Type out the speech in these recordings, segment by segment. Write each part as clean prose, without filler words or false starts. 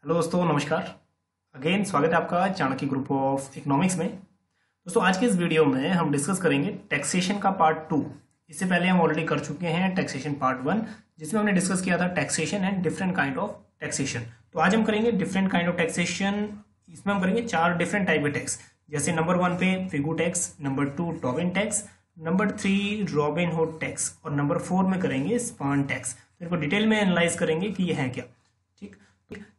Hello दोस्तों, नमस्कार। Again स्वागत है आपका चाणक्य ग्रुप ऑफ इकोनॉमिक्स में। दोस्तों, आज के इस वीडियो में हम डिस्कस करेंगे टैक्सेशन का पार्ट 2। इससे पहले हम ऑलरेडी कर चुके हैं टैक्सेशन पार्ट 1, जिसमें हमने डिस्कस किया था taxation and different kind of taxation. तो आज हम करेंगे डिफरेंट काइंड ऑफ टैक्सेशन। इसमें हम करेंगे 4 डिफरेंट टाइप के टैक्स। जैसे नंबर 1 पे फिगू टैक्स, नंबर 2 टोबिन टैक्स, नंबर 3 रॉबिन हुड टैक्स और नंबर 4 में करेंगे स्पान टैक्स। तो इनको डिटेल में एनालाइज करेंगे कि ये है क्या। ठीक,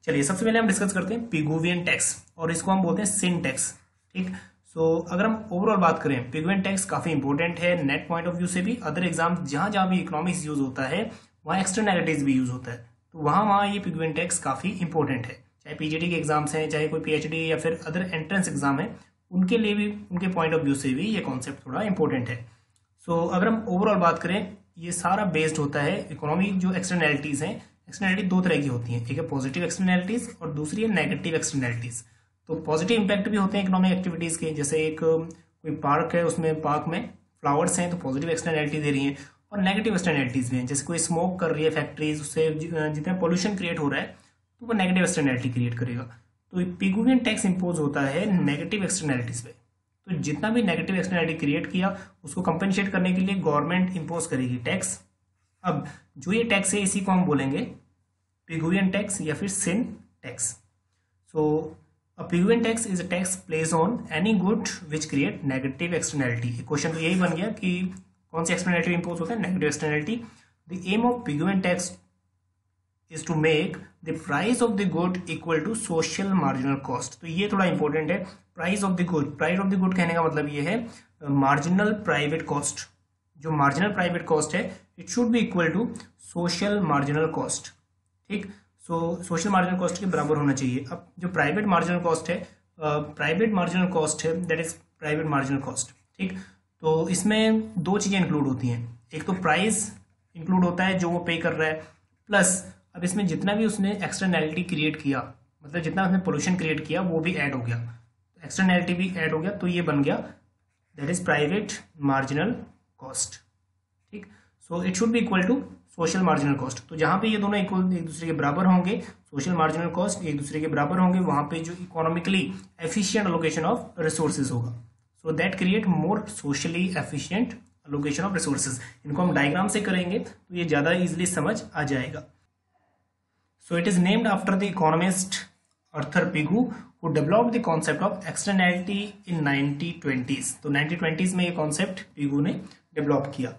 चलिए सबसे पहले हम डिस्कस करते हैं पिगुवियन टैक्स, और इसको हम बोलते हैं सिन टैक्स। ठीक, सो अगर हम ओवरऑल बात करें, पिगुवियन टैक्स काफी इंपॉर्टेंट है नेट पॉइंट ऑफ व्यू से भी। अदर एग्जाम जहां जहां भी इकोनॉमिक्स यूज होता है वहां एक्सटर्नैलिटीज भी यूज होता है, तो वहां वहां ये पिगुवियन टैक्स काफी इंपॉर्टेंट है। चाहे पीजीडी के एग्जाम्स हैं, चाहे कोई पीएचडी या फिर अदर एंट्रेंस एग्जाम है, उनके लिए भी, उनके पॉइंट ऑफ व्यू से भी ये कॉन्सेप्ट थोड़ा इंपॉर्टेंट है। सो अगर हम ओवरऑल बात करें, ये सारा बेस्ड होता है इकोनॉमिक जो एक्सटर्नैलिटीज हैं। एक्सटर्नैलिटी 2 तरह की होती हैं, एक है पॉजिटिव एक्सटर्नैलिटीज और दूसरी है नेगेटिव एक्सटर्नैलिटीज। तो पॉजिटिव इंपैक्ट भी होते हैं इकोनॉमिक एक्टिविटीज के, जैसे एक कोई पार्क है, उसमें पार्क में फ्लावर्स हैं तो पॉजिटिव एक्सटर्नैलिटी दे रही है, और नेगेटिव एक्सटर्नैलिटीज भी हैं, जैसे कोई स्मोक कर रही है फैक्ट्रीज, उससे जितना पोल्यूशन क्रिएट हो रहा है तो वो नेगेटिव एक्सटर्नैलिटी क्रिएट करेगा। तो पिगुवियन टैक्स इंपोज होता है नेगेटिव एक्सटर्नैलिटीज पे। तो जितना भी नेगेटिव एक्सटर्नैलिटी क्रिएट किया उसको कंपनसेट करने के लिए गवर्नमेंट इंपोज करेगी टैक्स। अब जो ये टैक्स है इसी को हम बोलेंगे पिगुवियन टैक्स या फिर sin tax. So a Pigouvian tax is a tax place on any good which create negative externality. Question तो यही बन गया कि कौन सी एक्सटर्नैलिटी इंपोज होता है, negative externality. The aim of Pigouvian tax is to make the price of the good equal to social marginal cost। तो ये थोड़ा इंपॉर्टेंट है, price of the good. Price of the good कहने का मतलब ये है मार्जिनल प्राइवेट कॉस्ट। जो मार्जिनल प्राइवेट कॉस्ट है it should be equal to social marginal cost. ठीक, सो सोशल मार्जिनल कॉस्ट के बराबर होना चाहिए। अब जो प्राइवेट मार्जिनल कॉस्ट है, प्राइवेट मार्जिनल कॉस्ट है, that is private marginal cost. ठीक, तो इसमें 2 चीजें इंक्लूड होती हैं। एक तो प्राइस इंक्लूड होता है जो वो पे कर रहा है, प्लस अब इसमें जितना भी उसने एक्सटर्नैलिटी क्रिएट किया, मतलब जितना उसने पोल्यूशन क्रिएट किया वो भी ऐड हो गया, एक्सटर्नैलिटी भी ऐड हो गया, तो ये बन गया that is private marginal cost. ठीक, so it should be equal to social marginal cost. तो जहां पे ये दोनों इक्वल एक दूसरे के बराबर होंगे, सोशल मार्जिनल कॉस्ट एक दूसरे के बराबर होंगे, वहां पे जो economically efficient allocation of resources होगा। So that create more socially efficient allocation of resources. इनको हम डायग्राम से करेंगे तो ये ज्यादा इजिली समझ आ जाएगा। So it is named after the economist Arthur Pigou who developed the concept of externality in 1920s। तो 1920s में ये concept Pigou ने develop किया।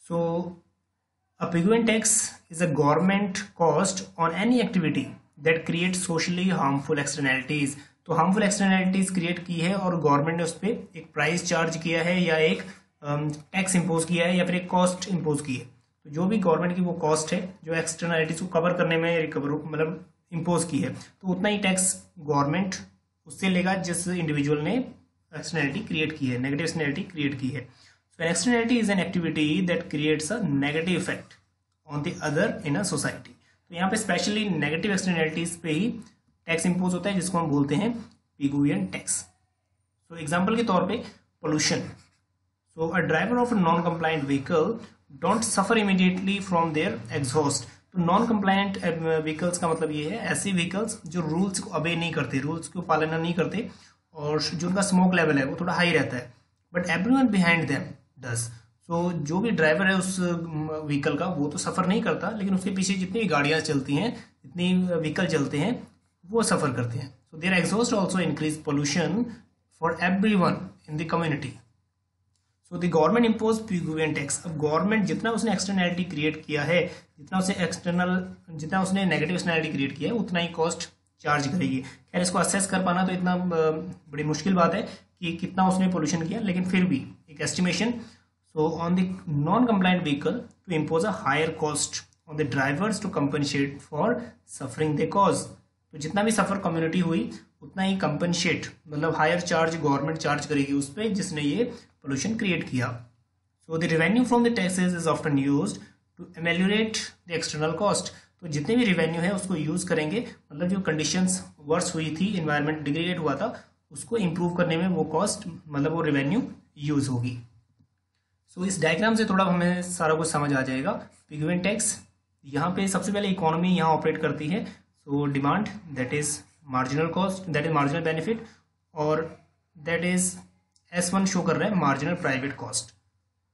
So a Pigouin tax is a government cost on any activity that creates socially harmful externalities। तो harmful externalities create की है और government ने उस पर एक प्राइस चार्ज किया है, या एक टैक्स इम्पोज किया है, या फिर एक कॉस्ट इम्पोज की है। तो जो भी गवर्नमेंट की वो कॉस्ट है जो एक्सटर्नैलिटीज को कवर करने में रिकवर मतलब इम्पोज की है, तो उतना ही टैक्स गवर्नमेंट उससे लेगा जिस इंडिविजुअल ने एक्सटर्नैलिटी क्रिएट की है, नेगेटिव एक्सटर्नैलिटी क्रिएट की है। So externality is an activity that creates a negative effect on the other in a society. तो यहाँ पे स्पेशली नेगेटिव एक्सटर्नैलिटीज पे ही टैक्स इम्पोज होता है, जिसको हम बोलते हैं पिगुवियन टैक्स। सो एग्जाम्पल के तौर पर pollution. So a driver of a non-compliant vehicle don't suffer immediately from their exhaust। तो नॉन कंप्लायंट व्हीकल्स का मतलब ये है ऐसी व्हीकल्स जो रूल्स को अबे नहीं करते, रूल्स को पालन नहीं करते, और जो उनका स्मोक लेवल है वो थोड़ा हाई रहता है, but everyone behind them does. सो जो भी ड्राइवर है उस व्हीकल का वो तो सफर नहीं करता, लेकिन उसके पीछे जितनी भी गाड़ियां चलती हैं, जितनी व्हीकल चलते हैं, वो सफर करते हैं। So their exhaust also increase pollution for everyone in the community. So the government impose Pigouvian tax. अब गवर्नमेंट जितना उसने एक्सटर्नैलिटी क्रिएट किया है, जितना उसने नेगेटिव एक्सटर्नैलिटी क्रिएट किया है, उतना ही कॉस्ट चार्ज करेगी। खैर इसको असेस कर पाना तो इतना बड़ी मुश्किल बात है कि कितना उसने पोल्यूशन किया, लेकिन फिर भी एक estimation. So on the non compliant vehicle to impose a higher cost on the drivers to compensate for suffering the cause. तो जितना भी सफर कम्युनिटी हुई उतना ही कंपनसेट मतलब हायर चार्ज गवर्नमेंट चार्ज करेगी उस पर जिसने ये पोल्यूशन क्रिएट किया। So the revenue from the taxes is often used to ameliorate the external cost. तो जितने भी रेवेन्यू है उसको यूज करेंगे, मतलब जो कंडीशंस वर्स हुई थी, एनवायरनमेंट डिग्रेडेड हुआ था, उसको इंप्रूव करने में वो कॉस्ट मतलब वो रेवेन्यू यूज होगी। सो इस डायग्राम से थोड़ा हमें सारा कुछ समझ आ जाएगा। पिगुवियन टैक्स यहाँ पे सबसे पहले इकोनॉमी यहाँ ऑपरेट करती है। So demand that is marginal cost, that is marginal benefit, और दैट इज S1 शो कर रहा है मार्जिनल प्राइवेट कॉस्ट।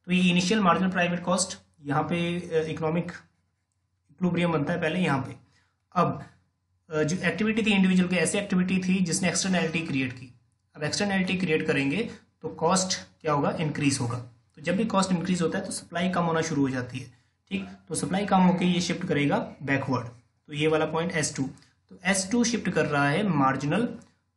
तो ये इनिशियल मार्जिनल प्राइवेट कॉस्ट यहाँ पे इकोनॉमिक इक्विलिब्रियम बनता है पहले यहाँ पे। अब जो एक्टिविटी थी इंडिविजुअल की, ऐसी एक्टिविटी थी जिसने एक्सटर्नैलिटी क्रिएट की। अब एक्सटर्नैलिटी क्रिएट करेंगे तो कॉस्ट क्या होगा, इंक्रीज होगा। तो जब भी कॉस्ट इंक्रीज होता है तो सप्लाई कम होना शुरू हो जाती है, ठीक। तो सप्लाई कम होकर ये शिफ्ट करेगा बैकवर्ड, तो ये वाला पॉइंट S2। तो S2 शिफ्ट कर रहा है मार्जिनल।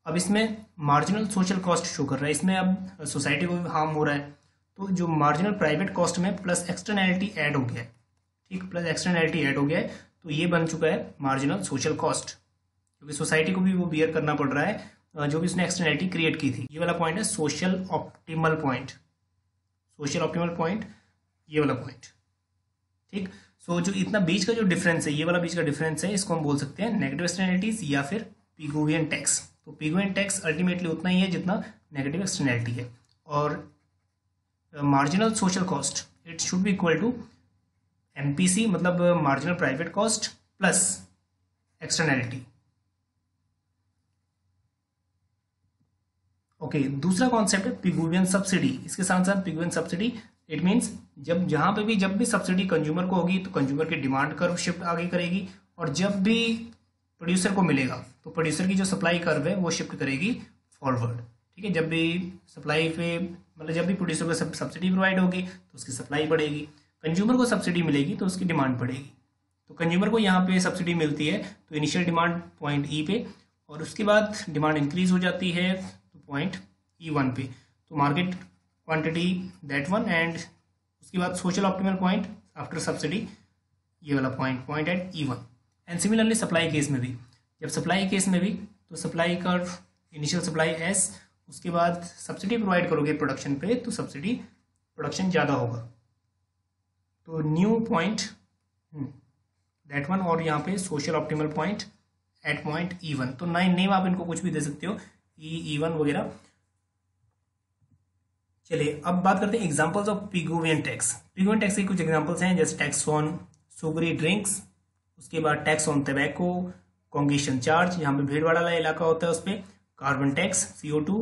अब इसमें मार्जिनल सोशल कॉस्ट शो कर रहा है, इसमें अब सोसाइटी को भी हार्म हो रहा है। तो जो मार्जिनल प्राइवेट कॉस्ट में प्लस एक्सटर्नैलिटी ऐड हो गया है, ठीक, प्लस एक्सटर्नैलिटी ऐड हो गया है, तो ये बन चुका है मार्जिनल सोशल कॉस्ट, क्योंकि सोसाइटी को भी वो बियर करना पड़ रहा है जो भी उसने एक्सटर्नैलिटी क्रिएट की थी। ये वाला पॉइंट है social optimal point, social optimal point, ये वाला पॉइंट, ठीक। सो जो इतना बीच का जो डिफरेंस है, ये वाला बीच का डिफरेंस है, इसको हम बोल सकते हैं नेगेटिव एक्सटर्नैलिटीज या फिर पिगुवियन टैक्स। तो पिगुवियन टैक्स अल्टीमेटली उतना ही है जितना नेगेटिव एक्सटर्नैलिटी है, और marginal social cost it should be equal to MPC, मतलब marginal private cost plus externality. Okay, दूसरा कॉन्सेप्ट है पिगुवियन सब्सिडी। इसके साथ साथ पिगुवियन सब्सिडी इट मीन्स जब जहां पे भी जब भी सब्सिडी कंज्यूमर को होगी तो कंज्यूमर की डिमांड कर्व शिफ्ट आगे करेगी, और जब भी प्रोड्यूसर को मिलेगा तो प्रोड्यूसर की जो सप्लाई कर्व है वो शिफ्ट करेगी फॉरवर्ड, ठीक है। जब भी सप्लाई पे मतलब जब भी प्रोड्यूसर को सब्सिडी प्रोवाइड होगी तो उसकी सप्लाई बढ़ेगी, कंज्यूमर को सब्सिडी मिलेगी तो उसकी डिमांड बढ़ेगी। तो कंज्यूमर को यहाँ पे सब्सिडी मिलती है तो इनिशियल डिमांड पॉइंट E पे, और उसके बाद डिमांड इंक्रीज हो जाती है तो पॉइंट E1 पे, तो market quantity that one, and उसके बाद social optimal point after subsidy, ये वाला point at E1। And similarly supply case में भी, जब सप्लाई केस में भी तो supply curve initial supply S, उसके बाद सब्सिडी प्रोवाइड करोगे प्रोडक्शन पे तो सब्सिडी प्रोडक्शन ज़्यादा होगा, तो न्यू पॉइंट दैट वन, और यहाँ पे social optimal point at point E1। तो नेम आप इनको कुछ भी दे सकते हो, E1 वगैरह। चलिए अब बात करते हैं examples of Pigouvian tax. पिगुवियन tax के कुछ एग्जांपल्स हैं, जैसे टैक्स ऑन सुगरी ड्रिंक्स, उसके बाद टैक्स ऑन टबैको, कांग्रेशन चार्ज, यहाँ पे भीड़ वाला इलाका होता है उस पर, कार्बन टैक्स, CO2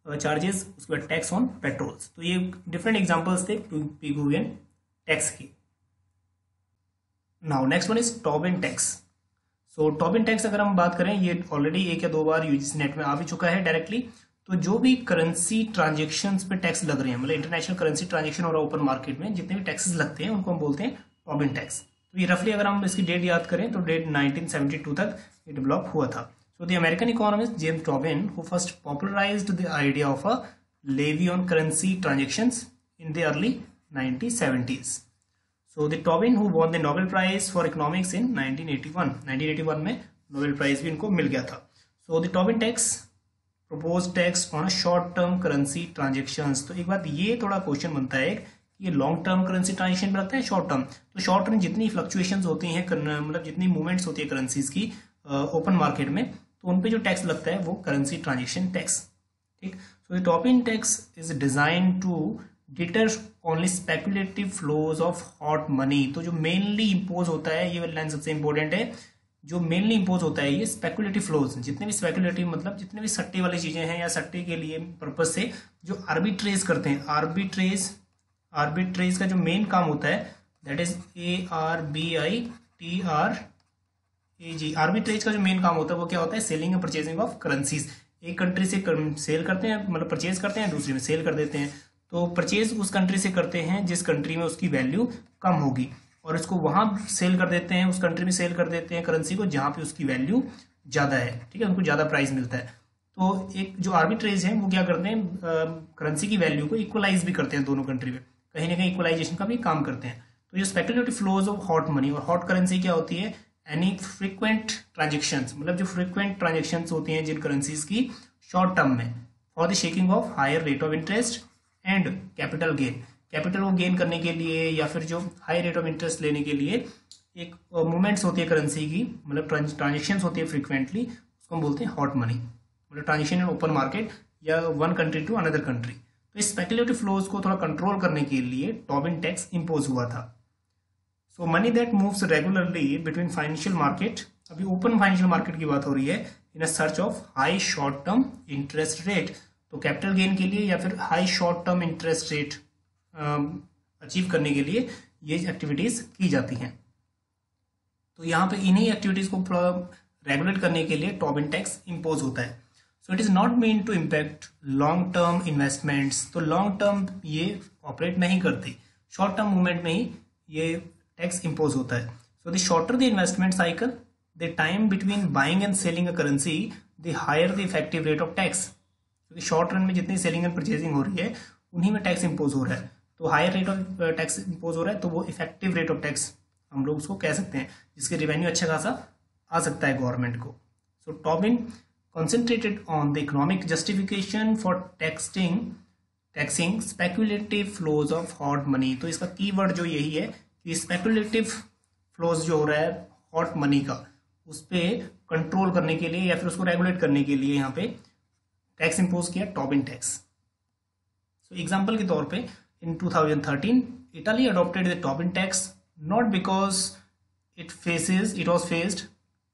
चार्जेस, उसके बाद टैक्स ऑन पेट्रोल्स। तो ये डिफरेंट एग्जांपल्स थे पिगुवियन टैक्स की। Now next one is Tobin tax. So Tobin tax अगर हम बात करें, ये ऑलरेडी 1 या 2 बार यूजीसी नेट में आ भी चुका है डायरेक्टली। तो जो भी करेंसी ट्रांजेक्शंस पे टैक्स लग रहे हैं, मतलब इंटरनेशनल करेंसी ट्रांजेक्शन हो रहा है ओपन मार्केट में, जितने भी टैक्सेस लगते हैं उनको हम बोलते हैं टोबिन टैक्स। तो ये रफली अगर हम इसकी डेट याद करें तो डेट 1972 तक ये डेवलप हुआ था। So the American economist James Tobin who first popularised the idea of a levy on currency transactions in the early 1970s। So the Tobin who won the Nobel Prize for Economics in 1981 में Nobel prize भी इनको मिल गया था। So the Tobin tax proposed tax on a short term currency transactions। तो एक बात ये थोड़ा क्वेश्चन बनता है कि ये लॉन्ग टर्म करेंसी ट्रांजेक्शन में लगता है शॉर्ट टर्म। तो शॉर्ट टर्म जितनी फ्लक्चुएशंस होती हैं, मतलब जितनी मूवमेंट्स होती है करेंसीज की ओपन मार्केट में, तो उन पे जो टैक्स लगता है वो करेंसी ट्रांजेक्शन टैक्स, ठीक। So the Tobin tax is design to deter only speculative flows of hot money. तो जो मेनली इम्पोज होता है, ये वाली लाइन सबसे इंपॉर्टेंट है, जो मेनली इम्पोज होता है ये स्पेकुलेटिव फ्लोज, जितने भी स्पेकुलेटिव मतलब जितने भी सट्टे वाली चीजें हैं या सट्टे के लिए पर्पज से जो आर्बिट्रेज करते हैं, आर्बिट्रेज का जो मेन काम होता है दैट इज ARBITRAG। आर्बिट्रेज का जो मेन काम होता है वो क्या होता है, selling and purchasing of currencies. एक कंट्री से सेल करते हैं, मतलब परचेज करते हैं, दूसरी में सेल कर देते हैं। तो परचेज उस कंट्री से करते हैं जिस कंट्री में उसकी वैल्यू कम होगी, और इसको वहां सेल कर देते हैं, उस कंट्री में सेल कर देते हैं करेंसी को जहां पे उसकी वैल्यू ज्यादा है, ठीक है, उनको ज्यादा प्राइस मिलता है। तो एक जो आर्बिट्रेज है वो क्या करते हैं, करेंसी की वैल्यू को इक्वलाइज भी करते हैं दोनों कंट्री में, कहीं ना कहीं इक्वलाइजेशन का भी काम करते हैं। तो ये speculative flows of hot money, और हॉट करेंसी क्या होती है, एनी फ्रीक्वेंट ट्रांजेक्शंस, मतलब जो फ्रीक्वेंट ट्रांजेक्शंस होती हैं जिन करेंसीज की शॉर्ट टर्म में, for the shaking of higher rate of interest and capital gain. Capital को गेन करने के लिए या फिर जो हाई रेट ऑफ इंटरेस्ट लेने के लिए एक मूवमेंट्स होती है करेंसी की, मतलब ट्रांजेक्शंस होती है फ्रीक्वेंटली, उसको हम बोलते हैं हॉट मनी, मतलब ट्रांजेक्शन इन ओपन मार्केट या one country to another country. तो इस स्पेकुलेटिव फ्लोज को थोड़ा कंट्रोल करने के लिए टोबिन टैक्स इंपोज हुआ था। So money that moves regularly between financial market अभी ओपन फाइनेंशियल मार्केट की बात हो रही है, in a search of high short term interest rate. तो कैपिटल गेन के लिए या फिर high short term interest rate achieve करने के लिए ये एक्टिविटीज की जाती हैं। तो यहाँ पे इन्हीं एक्टिविटीज को रेगुलेट करने के लिए टोबिन टैक्स इम्पोज होता है। So it is not mean to impact long term investments. तो लॉन्ग टर्म ये ऑपरेट नहीं करते, शॉर्ट टर्म मूवमेंट में ही ये टैक्स इम्पोज होता है। So the shorter the investment cycle, the time between buying and selling a currency, the higher the effective rate of tax. क्योंकि short run में जितनी सेलिंग एंड परचेजिंग हो रही है उन्हीं में टैक्स इम्पोज हो रहा है, तो higher rate of tax impose हो रहा है, तो वो इफेक्टिव रेट ऑफ टैक्स हम लोग उसको कह सकते हैं, जिसके रेवेन्यू अच्छा खासा आ सकता है गवर्नमेंट को। सो Tobin concentrated on the economic justification for taxing speculative flows of hot money। तो इसका कीवर्ड जो यही है कि speculative flows जो हो रहा है hot money का, उस पर कंट्रोल करने के लिए या फिर उसको रेगुलेट करने के लिए यहाँ पे टैक्स इम्पोज किया, टोबिन टैक्स। सो एग्जाम्पल के तौर पे इन 2013 Italy adopted the Tobin tax not because it was faced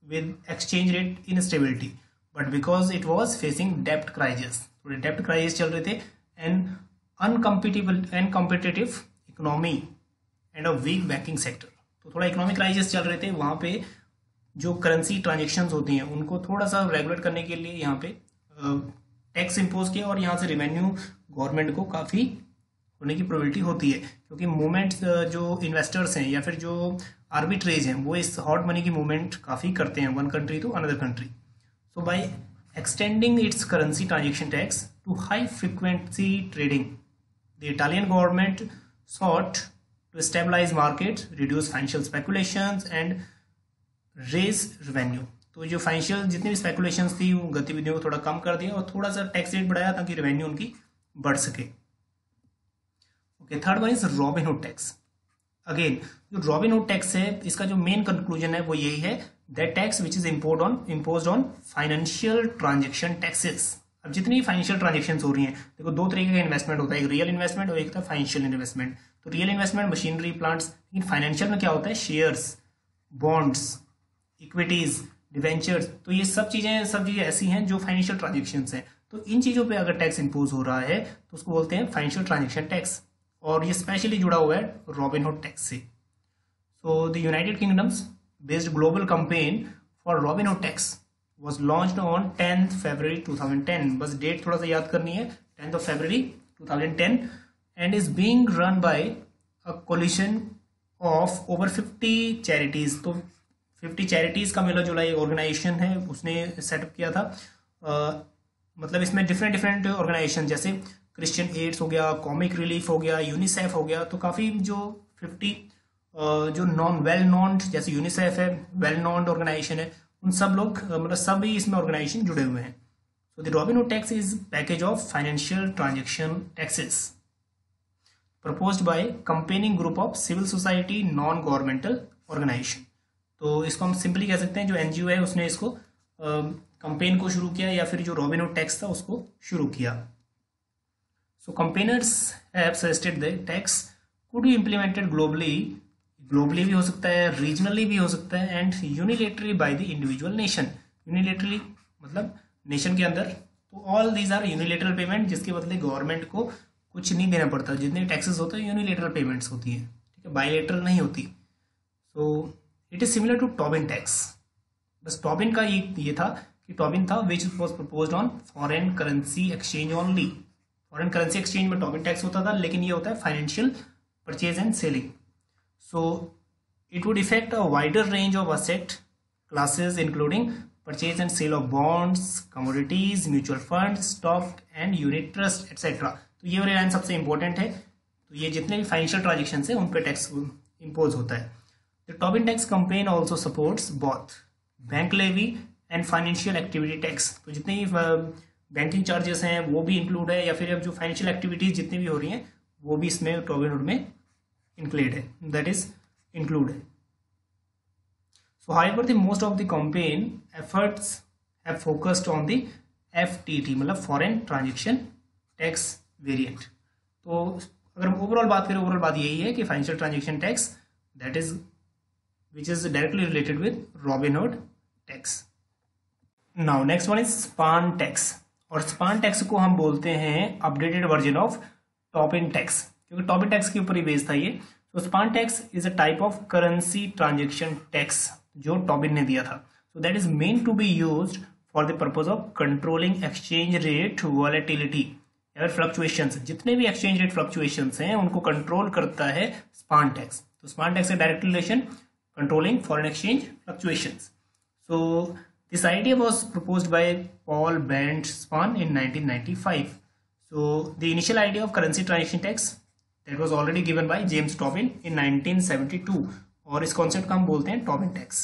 with exchange rate instability, but because it was facing debt crisis। थोड़े डेप्ट क्राइसिस चल रहे थे and uncompetitive economy and a weak banking sector. तो थोड़ा economic crisis चल रहे थे, वहाँ पे जो करेंसी ट्रांजेक्शन्स होती हैं उनको थोड़ा सा रेगुलेट करने के लिए यहाँ पे टैक्स इम्पोज किया, और यहाँ से रेवेन्यू गवर्नमेंट को काफ़ी होने की प्रोबेबिलिटी होती है, क्योंकि मूवमेंट जो इन्वेस्टर्स हैं या फिर जो आर्बिट्रेज हैं वो इस हॉट मनी की मूवमेंट काफ़ी करते हैं one country to another country. So by extending its currency transaction tax to high frequency trading, the Italian government sought to stabilize markets, reduce financial speculations and raise revenue। तो जो financial जितनी भी speculations थी वो गतिविधियों को थोड़ा कम कर दिया और थोड़ा सा टैक्स रेट बढ़ाया ताकि रेवेन्यू उनकी बढ़ सके। Okay, third one is Robin Hood tax. Again जो रॉबिनहुड टैक्स है इसका जो मेन कंक्लूजन है वो यही है, that tax which is imposed on financial transaction taxes। अब जितनी फाइनेंशियल ट्रांजेक्शन्स हो रही हैं, देखो दो तरीके का इन्वेस्टमेंट होता है, एक रियल इन्वेस्टमेंट और एक था फाइनेंशियल इन्वेस्टमेंट। तो रियल इन्वेस्टमेंट मशीनरी प्लांट्स, लेकिन फाइनेंशियल में क्या होता है, शेयर्स, बॉन्ड्स, इक्विटीज, डिवेंचर्स। तो ये सब चीजें ऐसी हैं जो फाइनेंशियल ट्रांजेक्शन्स हैं। तो इन चीजों पे अगर टैक्स इम्पोज हो रहा है तो उसको बोलते हैं फाइनेंशियल ट्रांजेक्शन टैक्स, और ये स्पेशली जुड़ा हुआ है रॉबिनहुड टैक्स से। So the United kingdoms based global campaign for Robinhood tax was launched on 10th February 2010। बस डेट थोड़ा सा याद करनी है, 10th of February 2010, and is being run by a coalition of over 50 charities। तो 50 charities का मिला जुला एक ऑर्गेनाइजेशन है, उसने सेटअप किया था। मतलब इसमें डिफरेंट ऑर्गेनाइजेशन जैसे क्रिश्चियन एड्स हो गया, कॉमिक रिलीफ हो गया, यूनिसेफ हो गया। तो काफ़ी जो 50 जो वेल नोन जैसे यूनिसेफ है, वेल नोन ऑर्गेनाइजेशन है, उन सब लोग मतलब सभी इसमें ऑर्गेनाइजेशन जुड़े हुए हैं। So the Robin Hood tax is package of financial transaction taxes proposed by campaigning group of civil society non governmental organisation. तो इसको हम सिंपली कह सकते हैं जो एनजीओ है उसने इसको कंपेन को शुरू किया या फिर जो रॉबिनहुड टैक्स था उसको शुरू किया। So campaigners have suggested the tax could be implemented globally भी हो सकता है, रीजनली भी हो सकता है, and unilaterally by the individual nation. Unilaterally मतलब नेशन के अंदर। तो all these are unilateral payment, जिसके बदले गवर्नमेंट को कुछ नहीं देना पड़ता। जितने टैक्सेस होते हैं यूनिलेटरल पेमेंट्स होती हैं, ठीक है, बायलेटरल नहीं होती। So it is similar to Tobin tax. बस टोबिन का ये था कि टोबिन था which was proposed on foreign currency exchange only. Foreign currency exchange में टोबिन टैक्स होता था, लेकिन ये होता है financial purchase and selling. So it would affect a wider range of asset classes including purchase and sale of bonds, commodities, mutual funds, stock and unit trust etc। तो ये वाली लाइन सबसे इंपॉर्टेंट है। तो ये जितने भी फाइनेंशियल ट्रांजेक्शन है उन पे टैक्स इम्पोज होता है। The Tobin tax campaign also supports both bank levy and financial activity tax. तो जितने भी बैंकिंग चार्जेस हैं वो भी इंक्लूड है, या फिर अब जो फाइनेंशियल एक्टिविटीज जितनी भी हो रही हैं वो भी इसमें टोबिनहुड में included है, that is included। So however the most of the campaign efforts have focused on the FTT मतलब foreign transaction tax variant। तो अगर हम ओवरऑल बात करें, ओवरऑल बात यही है कि financial transaction tax that is which is directly related with Robin Hood tax. Now next one is Spahn tax, और स्पान टैक्स को हम बोलते हैं updated version of Tobin tax, क्योंकि टॉबिन टैक्स के ऊपर ही बेस्ड था ये। तो Spahn tax is a type of currency transaction tax जो टॉबिन ने दिया था। So that is meant to be used for the purpose of controlling exchange rate volatility या फ्लक्चुएशंस। जितने भी एक्सचेंज रेट फ्लक्चुएशंस हैं उनको कंट्रोल करता है स्पान टैक्स। तो स्पान टैक्स से direct relation controlling foreign exchange fluctuations. So this idea was proposed by Paul Brandt-Span in 1995. So the initial idea of currency transaction tax that was already given by James Tobin in 1972, और इस concept का हम बोलते हैं Tobin tax.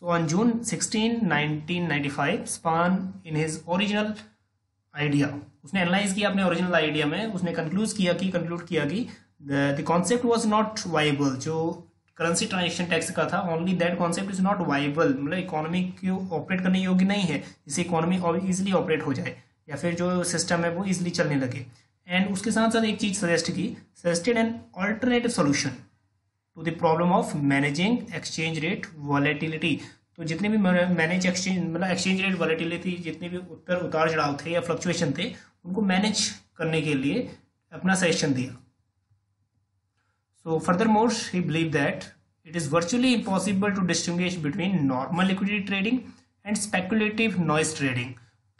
So on June 16, 1995, Span in his original idea, उसने analyse किया अपने original idea में, उसने कंक्लूड किया कि the concept was not viable, जो करेंसी ट्रांजेक्शन टैक्स का था, only that concept is not viable, मतलब इकोनॉमी को ऑपरेट करने योग्य नहीं है, जिससे इकोनॉमी इजिली ऑपरेट हो जाए या फिर जो सिस्टम है वो इजिली चलने लगे। एंड उसके साथ साथ एक चीज suggested an alternative solution to the problem of managing exchange rate volatility. तो जितने भी मैनेज एक्सचेंज रेट वॉलेटिलिटी, जितने भी उतार चढ़ाव थे या फ्लक्चुएशन थे, उनको मैनेज करने के लिए अपना सजेशन दिया। So furthermore, he believed that it is virtually impossible to distinguish between normal liquidity trading and speculative noise trading.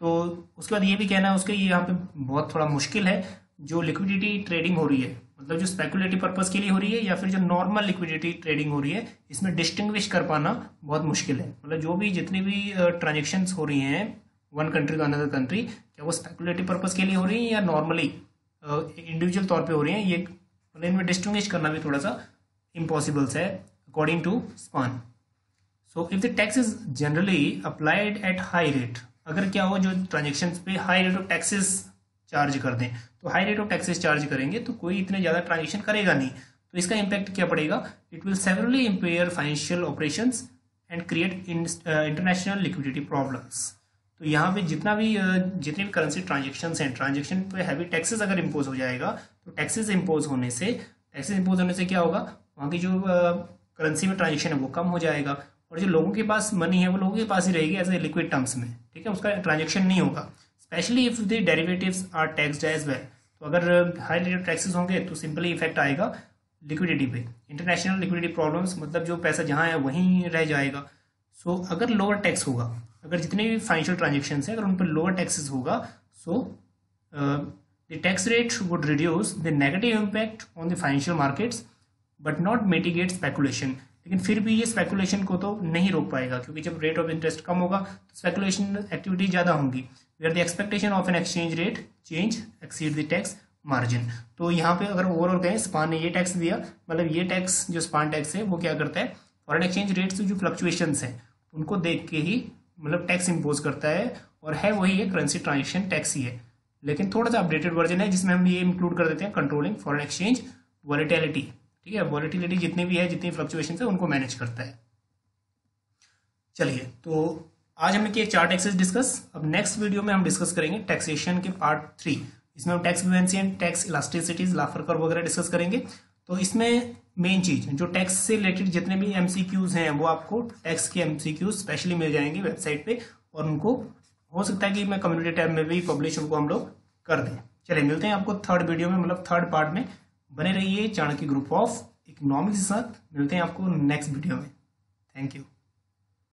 तो उसके बाद ये भी कहना है उसके, ये यहाँ पे बहुत थोड़ा मुश्किल है, जो लिक्विडिटी ट्रेडिंग हो रही है, मतलब जो स्पेकुलेटिव पर्पस के लिए हो रही है या फिर जो नॉर्मल लिक्विडिटी ट्रेडिंग हो रही है, इसमें डिस्टिंग्विश कर पाना बहुत मुश्किल है। मतलब जो भी जितनी भी ट्रांजेक्शन्स हो रही हैं one country to another country, क्या वो स्पेकुलेटिव पर्पस के लिए हो रही है या नॉर्मली इंडिविजुअल तौर पे हो रही है, ये मतलब इनमें डिस्टिंग्विश करना भी थोड़ा सा इम्पॉसिबल है according to Spahn. So if the tax is generally applied at high rate, अगर क्या हो जो ट्रांजेक्शन पे high rate of taxes charge कर दें, तो high rate of taxes charge करेंगे तो कोई इतने ज़्यादा ट्रांजेक्शन करेगा नहीं, तो इसका इम्पैक्ट क्या पड़ेगा, it will severally empire financial operations and create international liquidity problems. तो यहाँ पे जितने भी करेंसी ट्रांजेक्शन्स हैं, ट्रांजेक्शन पे हैवी टैक्सेस अगर इम्पोज हो जाएगा, तो टैक्सेस इम्पोज होने से क्या होगा, वहाँ की जो करेंसी में ट्रांजेक्शन है वो कम हो जाएगा, और जो लोगों के पास मनी है वो लोगों के पास ही रहेगी एज ए लिक्विड टर्म्स में, ठीक है, उसका ट्रांजेक्शन नहीं होगा। Specially if the derivatives are taxed as well, तो अगर हाई रेट ऑफ टैक्सेस होंगे तो सिंपली इफेक्ट आएगा लिक्विडिटी पे, इंटरनेशनल लिक्विडिटी प्रॉब्लम्स, मतलब जो पैसा जहाँ है वहीं रह जाएगा। सो अगर लोअर टैक्स होगा, अगर जितने भी फाइनेंशियल ट्रांजेक्शन है अगर उन पर लोअर टैक्सेस होगा, so the tax rate would reduce the negative impact on the financial markets but not mitigate speculation. लेकिन फिर भी ये स्पेकुलेशन को तो नहीं रोक पाएगा, क्योंकि जब रेट ऑफ इंटरेस्ट कम होगा तो स्पेकुलेशन एक्टिविटी ज़्यादा होंगी, where the expectation of an exchange rate change exceed the tax margin. तो यहाँ पे अगर ओवरऑल कहें, स्पान ने ये टैक्स दिया, मतलब ये टैक्स जो स्पान टैक्स है वो क्या करता है, फॉरेन एक्सचेंज रेट से जो फ्लक्चुएशंस हैं उनको देख के ही मतलब टैक्स इम्पोज करता है, और है वही है करेंसी ट्रांजेक्शन टैक्स ही है, लेकिन थोड़ा सा अपडेटेड वर्जन है जिसमें हम ये इंक्लूड कर देते हैं कंट्रोलिंग फॉरेन एक्सचेंज वॉलेटिलिटी, ठीक है, वॉलेटिलिटी जितनी भी है, जितनी फ्लक्चुएशन है उनको मैनेज करता है। चलिए, तो आज हमने किया 4 टैक्सेस डिस्कस। अब नेक्स्ट वीडियो में हम डिस्कस करेंगे टैक्सेशन के पार्ट 3, इसमें हम tax fluency and tax इलास्टिसिटीज, लाफर curve वगैरह डिस्कस करेंगे। तो इसमें मेन चीज जो टैक्स से रिलेटेड जितने भी एमसीक्यूज हैं वो आपको टैक्स के एमसीक्यूज स्पेशली मिल जाएंगे वेबसाइट पे, और उनको हो सकता है कि मैं कम्युनिटी टैब में भी पब्लिश उनको हम लोग कर दें। चलिए मिलते हैं आपको थर्ड वीडियो में, मतलब थर्ड पार्ट में। बने रहिए चाणक्य ग्रुप ऑफ इकोनॉमिक्स के साथ, मिलते हैं आपको नेक्स्ट वीडियो में। Thank you.